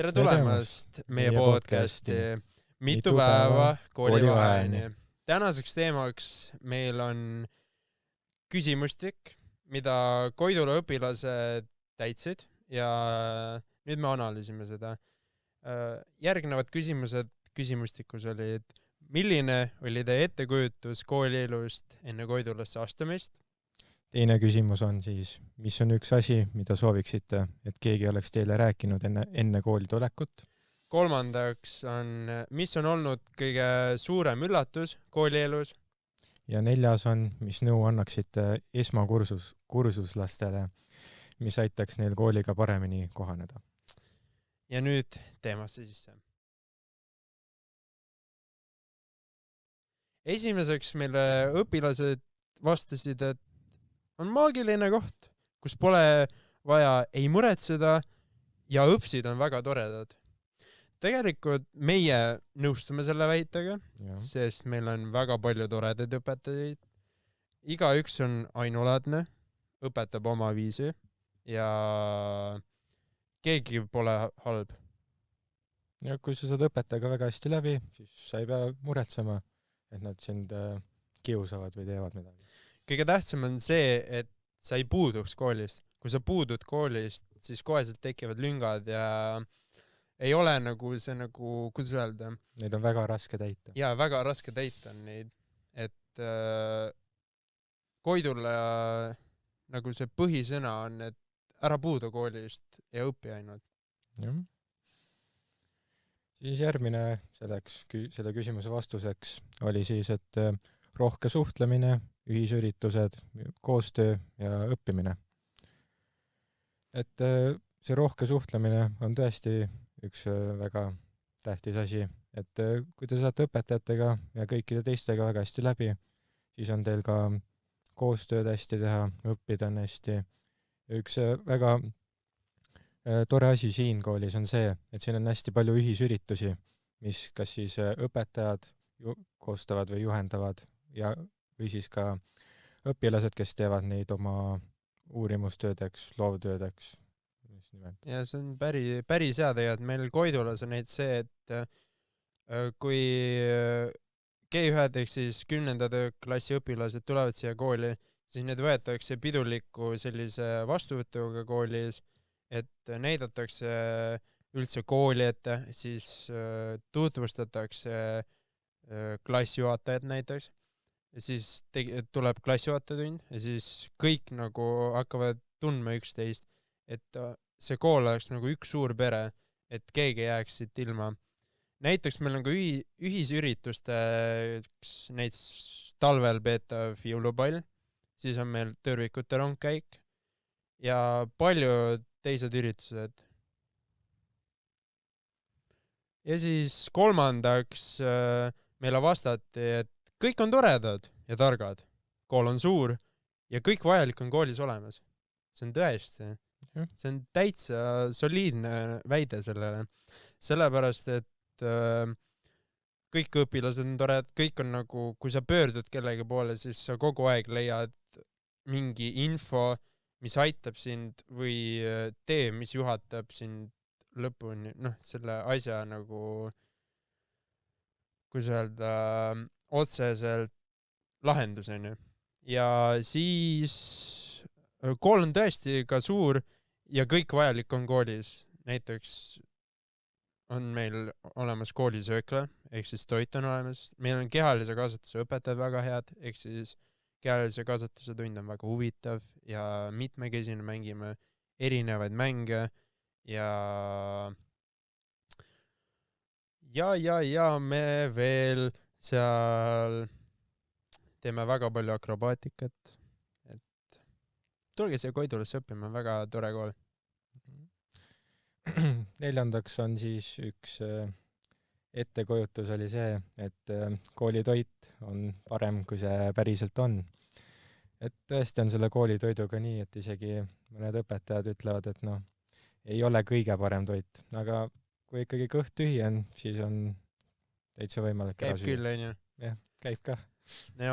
Tere tulemast meie podcasti Mitu Mitu päeva päeva koolivaheajani. koolivaheajani. Tänaseks teemaks meil on küsimustik, mida Koidula õpilased täitsid ja nüüd me analüüsime seda. Järgnevad küsimustikus olid, milline oli teie ettekujutus koolielust enne Koidulasse astumist? Teine küsimus on siis, mis on üks asi, mida sooviksite, et keegi oleks teile rääkinud enne kooli tulekut? Kolmandaks on, mis on olnud kõige suurem üllatus koolielus? Ja neljas on, mis nõu annaksite esmakursuslastele, mis aitaks neil kooliga paremini kohaneda? Ja nüüd teemasse sisse. Esimeseks meile õpilased vastasid, et on maagiline koht, kus pole vaja ei muretseda ja õpsid on väga toredad. Tegelikult meie nõustume selle väitega, sest meil on väga palju toredaid õpetajaid. Igaüks on ainulaadne, õpetab oma viisi ja keegi pole halb. Ja kui sa saad õpetajaga väga hästi läbi, siis sa ei pea muretsema, et nad sind kiusavad või teevad midagi. Kõige tähtsam on see, et sa ei puuduks koolist. Kui sa puudud koolist, siis koheselt tekivad lüngad ja ei ole nagu see kuidas öelda? Neid on väga raske täita. Jaa, väga raske täita on neid. Et Koidula nagu see põhisõna on, et ära puudu koolist ja õpi ainult. Ja. Siis järgmine selle küsimuse vastuseks oli siis, et rohke suhtlemine, ühisüritused, koostöö ja õppimine. Et see rohke suhtlemine on tõesti üks väga tähtis asi, et kui te saate õpetajatega ja kõikide teistega väga hästi läbi, siis on teil ka koostööd hästi teha, õppida on hästi. Üks väga tore asi siin koolis on see, et siin on hästi palju ühisüritusi, mis kas siis õpetajad koostavad või juhendavad või siis ka õpilased, kes teevad neid oma uurimustöödeks, loovtöödeks. Ja see on päris hea tegelikult. Meil Koidulas on see, et kui G1 ehk siis 10. klassi õpilased tulevad siia kooli, siis need võetakse piduliku sellise vastuvõtuga koolis, et näidatakse üldse kooli ette, siis tutvustatakse klassijuhatajad näiteks. Ja siis tuleb klassijuhatajatund ja siis kõik nagu hakkavad tundma üksteist, et see kool oleks nagu üks suur pere, et keegi jääks siit ilma. Näiteks meil on ka ühisüritusteks näiteks talvel peetav jõulupall, siis on meil tõrvikute rongkäik ja palju teised üritused. Ja siis kolmandaks meile vastati, et kõik on toredad ja targad. Kool on suur ja kõik vajalik on koolis olemas. See on tõesti. See on täitsa soliidne väide sellele. Sellepärast, et kõik õpilased on tored, kõik on nagu, kui sa pöördud kellegi poole, siis sa kogu aeg leiad mingi info, mis aitab sind või tee, mis juhatab sind lõpuni, selle asja nagu, kui öelda, otseselt lahenduseni. Ja siis kool on tõesti ka suur ja kõik vajalik on koolis. Näiteks on meil olemas koolisöökla, ehk siis toit on olemas. Meil on kehalise kasvatuse õpetajad väga head, ehk siis kehalise kasvatuse tund on väga huvitav ja mitmekesine, mängime erinevaid mänge ja me veel seal teeme väga palju akrobaatikat, et tulge siia Koidulasse õppima, väga tore kool. Neljandaks on siis üks ettekujutus oli see, et koolitoit on parem, kui see päriselt on. Et tõesti on selle koolitoiduga nii, et isegi mõned õpetajad ütlevad, et ei ole kõige parem toit, aga kui ikkagi kõht tühi on, siis on täitsa võimalik käib ära süüa. Küll, on ju? Jah, käib ka. No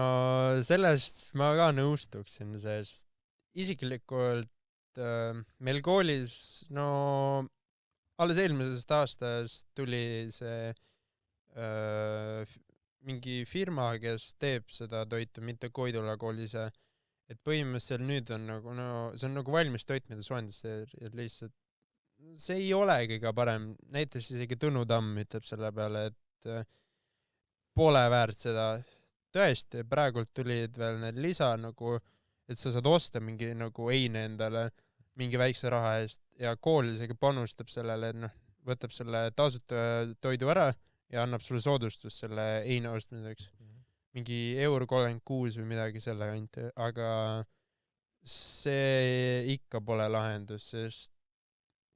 sellest ma ka nõustuksin, sest isiklikult meil koolis, alles eelmisest aastast tuli see mingi firma, kes teeb seda toitu, mitte Koidula kool ise. Et põhimõtteliselt nüüd on nagu, no see on nagu valmis toit, mida soendatakse ja lihtsalt see ei ole kõige parem. Näiteks isegi Tõnu Tamm ütleb selle peale, et pole väärt seda. Tõesti, praegult tulid veel need lisa nagu, et sa saad osta mingi nagu eine endale mingi väikse raha eest ja kool isegi panustab sellele, et noh, võtab selle tasuta toidu ära ja annab sulle soodustust selle eine ostmiseks. Mingi €36 või midagi selle kanti, aga see ikka pole lahendus, sest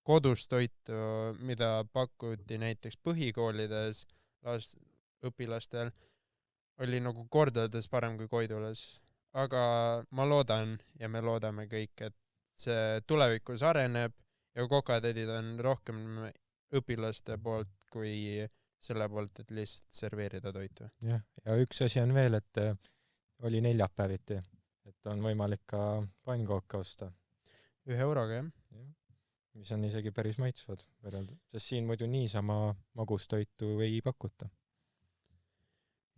kodus toitu, mida pakuti näiteks põhikoolides õpilastel, oli nagu kordades parem kui Koidulas. Aga ma loodan ja me loodame kõik, et see tulevikus areneb ja kokatädid on rohkem õpilaste poolt kui selle poolt, et lihtsalt serveerida toitu. jah, ja üks asi on veel, et oli neljapäeviti, et on võimalik ka pannkooke osta. €1, jah. Mis on isegi päris maitsvad võrrelda, sest siin muidu niisama magustoitu ei pakuta.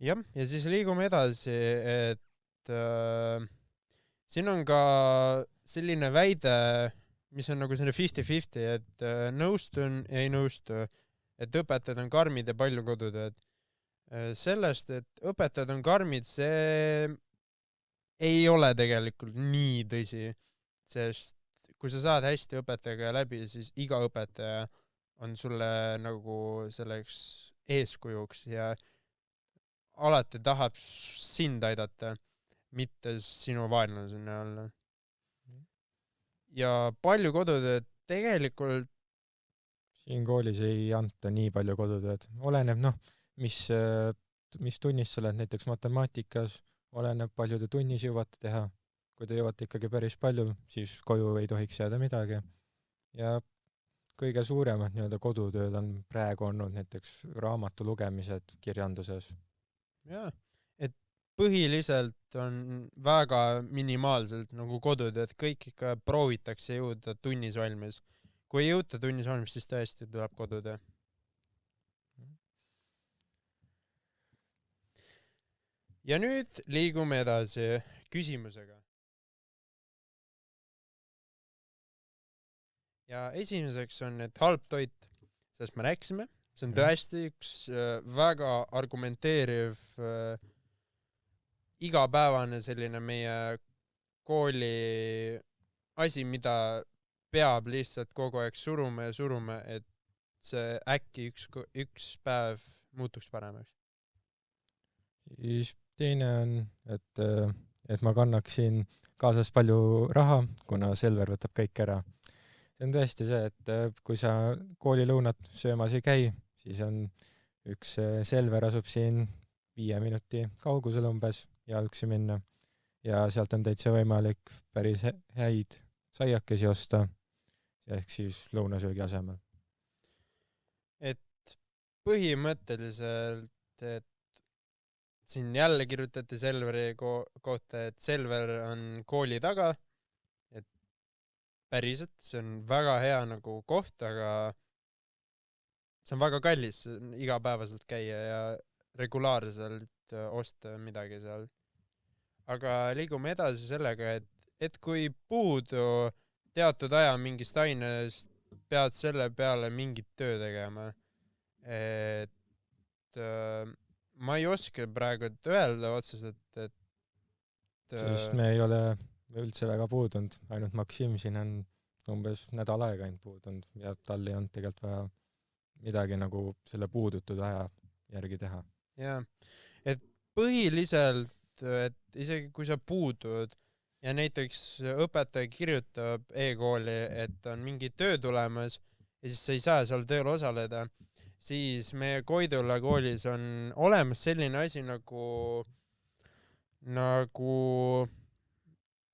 Jah, ja siis liigume edasi, et siin on ka selline väide, mis on nagu selline 50-50, et nõustun ja ei nõustu, et õpetajad on karmid ja palju kodutööd. Sellest, et õpetajad on karmid, see ei ole tegelikult nii tõsi, sest kui sa saad hästi õpetajaga läbi, siis iga õpetaja on sulle nagu selleks eeskujuks ja alati tahab sind aidata, mitte sinu vaenlasena olla. Ja palju kodutööd tegelikult siin koolis ei anta nii palju kodutööd. Oleneb, mis tunnis sa oled, näiteks matemaatikas, oleneb palju te tunnis jõuate teha. Kui te jõuate ikkagi päris palju, siis koju ei tohiks jääda midagi. Ja kõige suuremad nii-öelda kodutööd on praegu olnud näiteks raamatu lugemised kirjanduses. jah, et põhiliselt on väga minimaalselt nagu kodutööd, kõik ikka proovitakse jõuda tunnis valmis. Kui ei jõuta tunnis valmis, siis tõesti tuleb kodutöö. Ja nüüd liigume edasi küsimusega. Ja esimeseks on, et halb toit, sest me rääkisime, see on tõesti üks väga argumenteeriv igapäevane selline meie kooli asi, mida peab lihtsalt kogu aeg suruma, et see äkki üks päev muutuks paremaks. Siis teine on, et ma kannaksin kaasas palju raha, kuna Selver võtab kõik ära. See on tõesti see, et kui sa koolilõunat söömas ei käi, siis on üks Selver asub siin 5 minuti kaugusel umbes jalgsi minna ja sealt on täitsa võimalik päris häid saiakesi osta, ehk siis lõunasöögi asemel. Et põhimõtteliselt, et siin jälle kirjutati Selveri kohta, et Selver on kooli taga, et päriselt, see on väga hea nagu koht, aga see on väga kallis igapäevaselt käia ja regulaarselt osta midagi seal. Aga liigume edasi sellega, et kui puudu teatud aja mingist ainest, pead selle peale mingit töö tegema. Et ma ei oska praegu öelda otseselt, et sest me ei ole üldse väga puudunud, ainult Maksim siin on umbes nädal aega ainult puudunud ja tal ei olnud tegelikult vaja midagi nagu selle puudutud aja järgi teha. jah, et põhiliselt, et isegi kui sa puudud ja näiteks õpetaja kirjutab e-kooli, et on mingi töö tulemas ja siis sa ei saa seal tööl osaleda, siis meie Koidula koolis on olemas selline asi nagu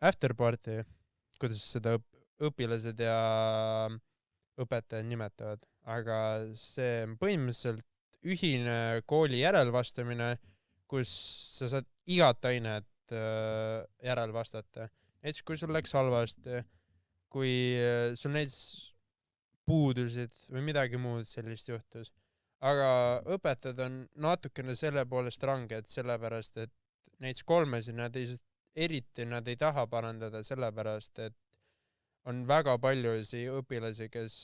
afterparty, kuidas seda õpilased ja õpetajad nimetavad, aga see on põhimõtteliselt ühine kooli järelvastamine, kus sa saad igat ainet järelvastata. Näiteks kui sul läks halvasti, kui sul näiteks puudusid või midagi muud sellist juhtus. Aga õpetajad on natukene selle poolest ranged, sellepärast et näiteks kolmesi nad ei taha parandada, sellepärast et on väga paljusi õpilasi, kes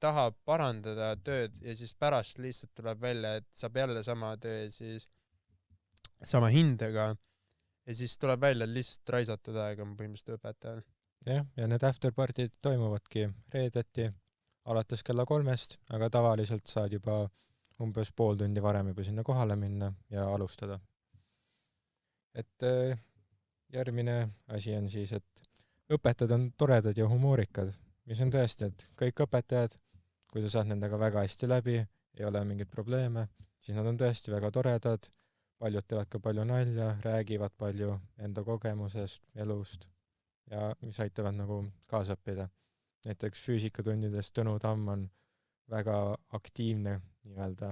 tahab parandada tööd ja siis pärast lihtsalt tuleb välja, et saab jälle sama töö siis sama hindega ja siis tuleb välja, et lihtsalt raisatud aega on põhimõtteliselt õpetajal. jah, ja need afterpartid toimuvadki reedeti alates kella 3, aga tavaliselt saad juba umbes pool tundi varem juba sinna kohale minna ja alustada. Et järgmine asi on siis, et õpetajad on toredad ja humoorikad, mis on tõesti, et kõik õpetajad, kui sa saad nendega väga hästi läbi, ei ole mingeid probleeme, siis nad on tõesti väga toredad, paljud teevad ka palju nalja, räägivad palju enda kogemusest, elust ja mis aitavad nagu kaasa õppida. Näiteks füüsikatundides Tõnu Tamm on väga aktiivne nii-öelda,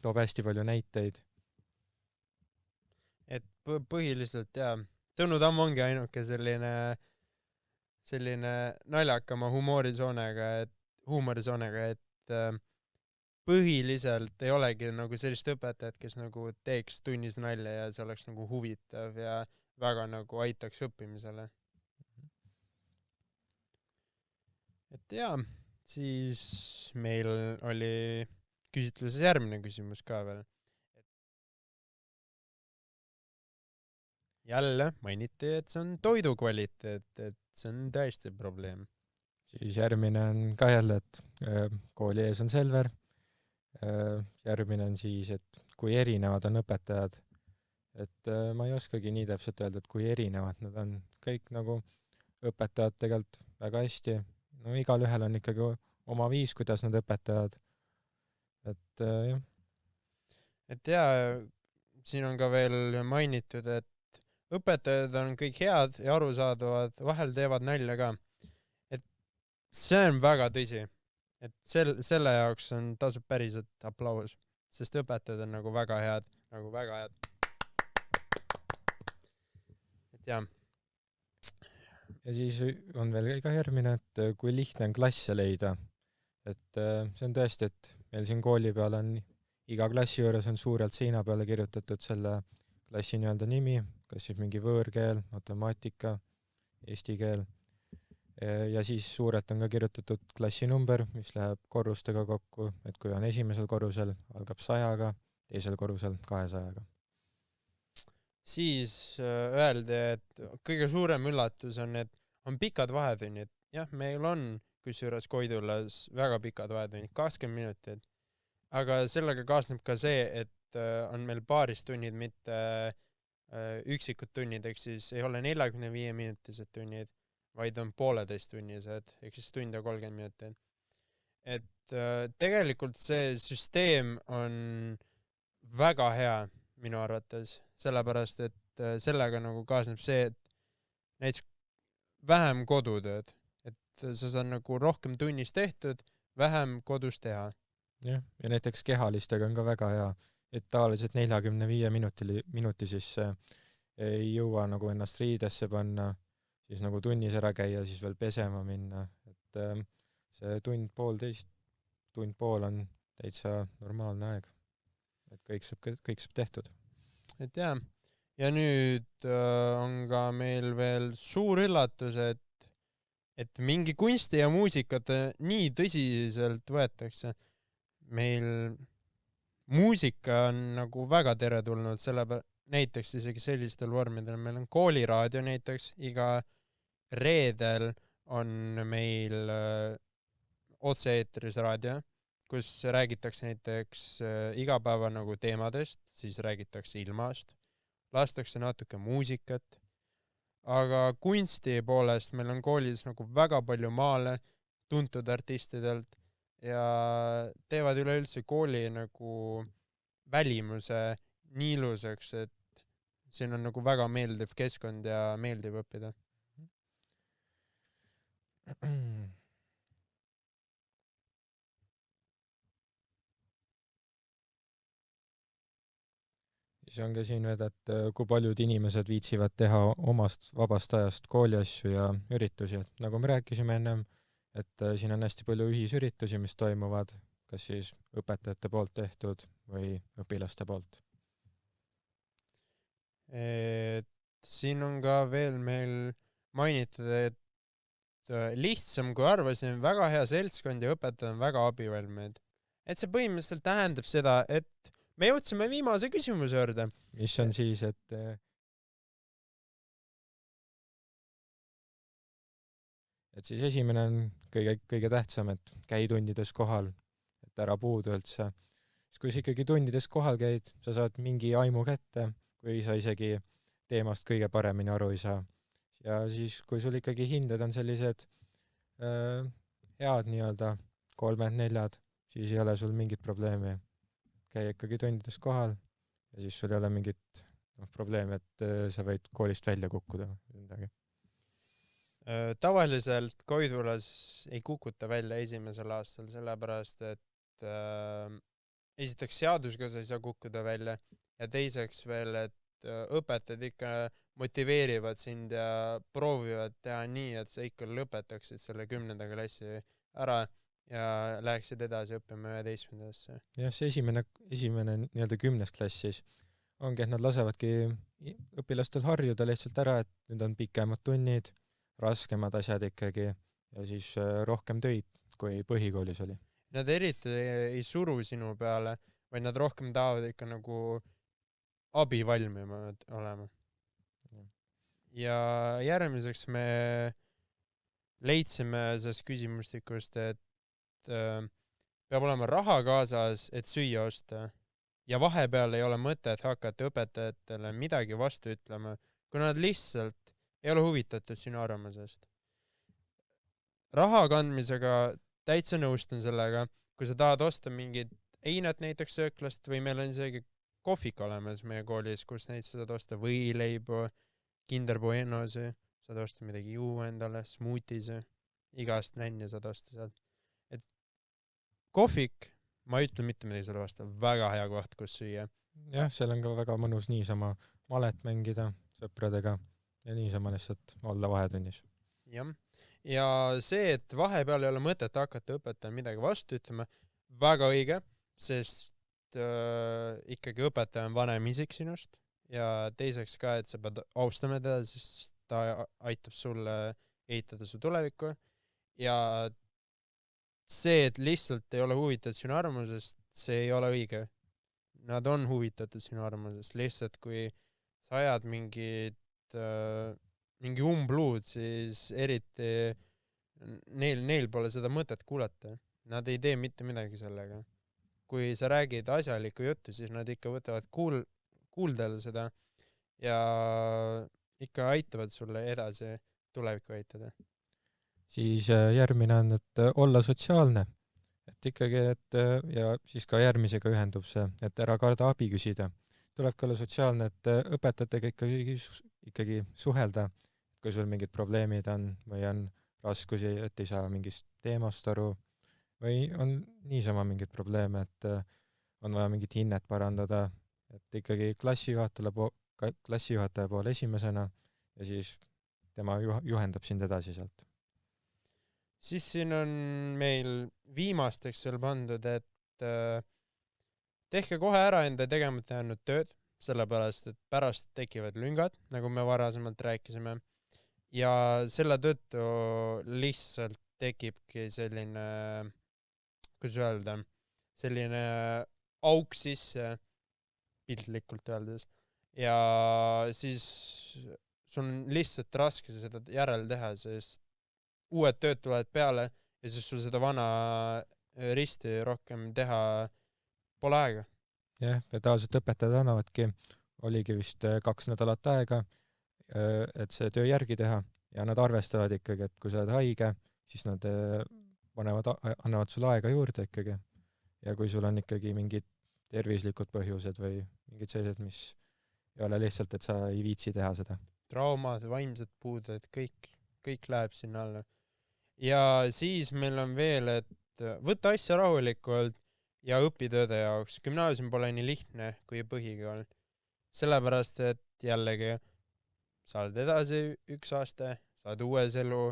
toob hästi palju näiteid. Et põhiliselt jaa, Tõnu Tamm ongi ainuke selline naljakama huumorisoonega, et põhiliselt ei olegi nagu sellist õpetajat, kes nagu teeks tunnis nalja ja see oleks nagu huvitav ja väga nagu aitaks õppimisele. Et jaa, siis meil oli küsitluses järgmine küsimus ka veel. Jälle mainiti, et see on toidu kvaliteet, et see on tõesti probleem. Siis järgmine on ka jälle, et kooli ees on Selver. Järgmine on siis, et kui erinevad on õpetajad. Et ma ei oskagi nii täpselt öelda, et kui erinevad nad on. Kõik nagu õpetajad tegelikult väga hästi. No igal ühel on ikkagi oma viis, kuidas nad õpetajad. Et jah. Et jaa, siin on ka veel mainitud, et õpetajad on kõik head ja arusaadavad, vahel teevad nalja ka. Et see on väga tõsi. Et selle jaoks tasub päriselt aplaus, sest õpetajad on nagu väga head. Et jah. Ja siis on veel ka järgmine, et kui lihtne on klasse leida. Et see on tõesti, et meil siin kooli peal on iga klassi juures on suurelt seina peale kirjutatud selle klassi nii-öelda nimi, kas siis mingi võõrkeel, matemaatika, eesti keel. Ja siis suurelt on ka kirjutatud klassi number, mis läheb korrustega kokku, et kui on esimesel korrusel, algab 100-ga, teisel korrusel 200-ga. Siis öeldi, et kõige suurem üllatus on, et on pikad vahetunnid. Jah, meil on kusjuures Koidulas väga pikad vahetunnid, 20 minutit. Aga sellega kaasneb ka see, et on meil paaristunnid, mitte üksikud tunnid, ehk siis ei ole 45-minutised tunnid, vaid on 1,5-tunnised, ehk siis tund ja 30 minutit. Et tegelikult see süsteem on väga hea minu arvates, sellepärast, et sellega nagu kaasneb see, et näiteks vähem kodutööd, et sa saad nagu rohkem tunnis tehtud, vähem kodus teha. Jah, ja näiteks kehalistega on ka väga hea, et tavaliselt 45 minuti sisse ei jõua nagu ennast riidesse panna, siis nagu tunnis ära käia, siis veel pesema minna, et see tund pool on täitsa normaalne aeg, et kõik saab tehtud. Et jah, ja nüüd on ka meil veel suur üllatus, et mingi kunsti ja muusikat nii tõsiselt võetakse. Meil muusika on nagu väga teretulnud, näiteks isegi sellistel vormidel. Meil on kooliraadio näiteks, iga reedel on meil otse-eetris raadio, kus räägitakse näiteks igapäeva nagu teemadest, siis räägitakse ilmast, lastakse natuke muusikat, aga kunsti poolest meil on koolis nagu väga palju maale tuntud artistidelt ja teevad üleüldse kooli nagu välimuse nii ilusaks, et siin on nagu väga meeldiv keskkond ja meeldib õppida. Siis on ka siin veel, et kui paljud inimesed viitsivad teha omast vabast ajast kooliasju ja üritusi, et nagu me rääkisime ennem, et siin on hästi palju ühisüritusi, mis toimuvad, kas siis õpetajate poolt tehtud või õpilaste poolt. Siin on ka veel meil mainitud, et lihtsam kui arvasin, väga hea seltskond ja õpetajad on väga abivalmid. Et see põhimõtteliselt tähendab seda, et me jõudsime viimase küsimuse juurde. Mis on siis, et siis esimene on kõige tähtsam, et käi tundides kohal, et ära puudu üldse. Siis kui sa ikkagi tundides kohal käid, sa saad mingi aimu kätte, kui sa isegi teemast kõige paremini aru ei saa. Ja siis, kui sul ikkagi hinded on sellised head nii-öelda 3-4, siis ei ole sul mingit probleemi. Käi ikkagi tundides kohal ja siis sul ei ole mingit probleemi, et sa võid koolist välja kukkuda midagi. Tavaliselt Koidulas ei kukuta välja esimesel aastal, sellepärast et esiteks seadusega sa ei saa kukkuda välja ja teiseks veel, et õpetajad ikka motiveerivad sind ja proovivad teha nii, et sa ikka lõpetaksid selle 10. klassi ära ja läheksid edasi õppima 11. Jah, see esimene nii-öelda 10. klassis ongi, et nad lasevadki õpilastel harjuda lihtsalt ära, et nüüd on pikemad tunnid, raskemad asjad ikkagi ja siis rohkem töid, kui põhikoolis oli. Nad eriti ei suru sinu peale, vaid nad rohkem tahavad ikka nagu abivalmimad olema. Ja järgmiseks me leidsime sellest küsimustikust, et peab olema raha kaasas, et süüa osta ja vahepeal ei ole mõtet hakata õpetajatele midagi vastu ütlema, kui nad lihtsalt ei ole huvitatud sinu arvamusest. Raha kandmisega täitsa nõustun sellega, kui sa tahad osta mingid einet näiteks sööklast või meil on isegi kohvik olemas meie koolis, kus näiteks saad osta võileibu, Kinder Buenosi, saad osta midagi juua endale, smoothiesi, igast nänni saad osta sealt. Et kohvik, ma ei ütle mitte midagi selle vastu, väga hea koht, kus süüa. Jah, seal on ka väga mõnus niisama malet mängida sõpradega ja niisama lihtsalt olla vahetunnis. Jah. Ja see, et vahepeal ei ole mõtet hakata õpetaja midagi vastu ütlema, väga õige, sest ikkagi õpetaja on vanem isik sinust ja teiseks ka, et sa pead austama teda, sest ta aitab sulle ehitada su tulevikku ja see, et lihtsalt ei ole huvitatud sinu arvamusest, see ei ole õige. Nad on huvitatud sinu arvamusest, lihtsalt kui sa ajad mingi umbluud, siis eriti neil pole seda mõtet kuulata. Nad ei tee mitte midagi sellega. Kui sa räägid asjalikku juttu, siis nad ikka võtavad kuuldel seda ja ikka aitavad sulle edasi tulevikku ehitada. Siis järgmine on, et olla sotsiaalne. Et ikkagi, ja siis ka järgmisega ühendub see, et ära karda abi küsida. Tulebki olla sotsiaalne, et õpetajatega ikkagi suhelda, kui sul mingid probleemid on või on raskusi, et ei saa mingist teemast aru või on niisama mingid probleeme, et on vaja mingit hinnet parandada, et ikkagi klassijuhataja poole esimesena ja siis tema juhendab sind edasi sealt. Siis siin on meil viimasteks veel pandud, et tehke kohe ära enda tegemata jäänud tööd, sellepärast, et pärast tekivad lüngad, nagu me varasemalt rääkisime. Ja selle tõttu lihtsalt tekibki selline, kuidas öelda, selline auk sisse, piltlikult öeldes. Ja siis sul on lihtsalt raske seda järel teha, sest uued tööd tulevad peale ja siis sul seda vana risti rohkem teha pole aega. Jah, ja tavaliselt õpetajad annavadki, oligi vist 2 nädalat aega, et see töö järgi teha ja nad arvestavad ikkagi, et kui sa oled haige, siis nad annavad sulle aega juurde ikkagi. Ja kui sul on ikkagi mingid tervislikud põhjused või mingid sellised, mis ei ole lihtsalt, et sa ei viitsi teha seda. Traumad, vaimsed puuded, kõik läheb sinna alla. Ja siis meil on veel, et võtta asja rahulikult ja õpitööde jaoks. Gümnaasium pole nii lihtne kui põhikool. Sellepärast, et jällegi sa oled edasi 1 aasta, sa oled uues elu,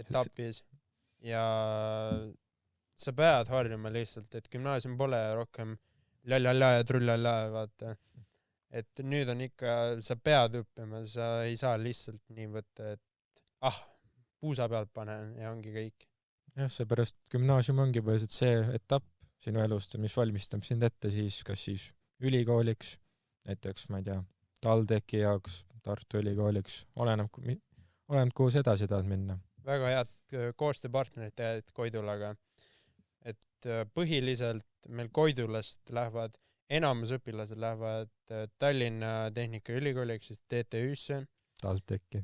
etapis ja sa pead harjuma lihtsalt, et gümnaasium pole rohkem lallalla ja trullalla, vaata. Et nüüd on ikka, sa pead õppima, sa ei saa lihtsalt nii võtta, et puusa pealt panen ja ongi kõik. Jah, seepärast gümnaasium ongi põhiliselt see etapp sinu elust, mis valmistab sind ette siis kas siis ülikooliks, näiteks, ma ei tea, TalTechi jaoks, Tartu Ülikooliks, oleneb, kuhu sa edasi tahad minna. Väga head koostööpartnerid teed Koidulaga. Et põhiliselt meil Koidulast lähevad, enamus õpilased lähevad Tallinna Tehnikaülikooliks, siis TTÜ-sse. TalTechi.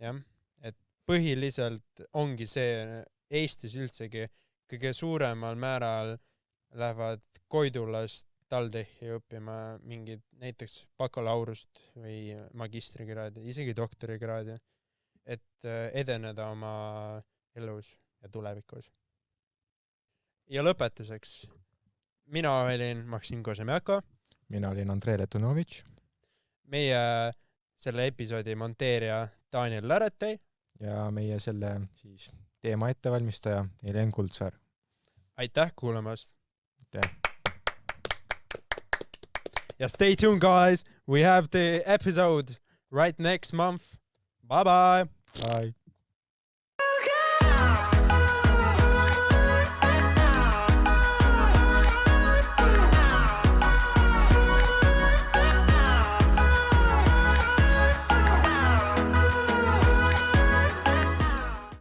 Jah, et põhiliselt ongi see Eestis üldsegi kõige suuremal määral lähevad Koidulast TalTechi õppima mingid näiteks bakalaureust või magistrikraadi, isegi doktorikraadi, et edeneda oma elus ja tulevikus. Ja lõpetuseks, mina olin Maksim Kožemjako. Mina olin Andrei Letunovitš. Meie selle episoodi monteerija Daniel Läretei. Ja meie selle siis teema ettevalmistaja Helen Kuldsaar. Aitäh kuulamast! Aitäh! Ja stay tuned, guys! We have the episode right next month. Bye-bye! Bye!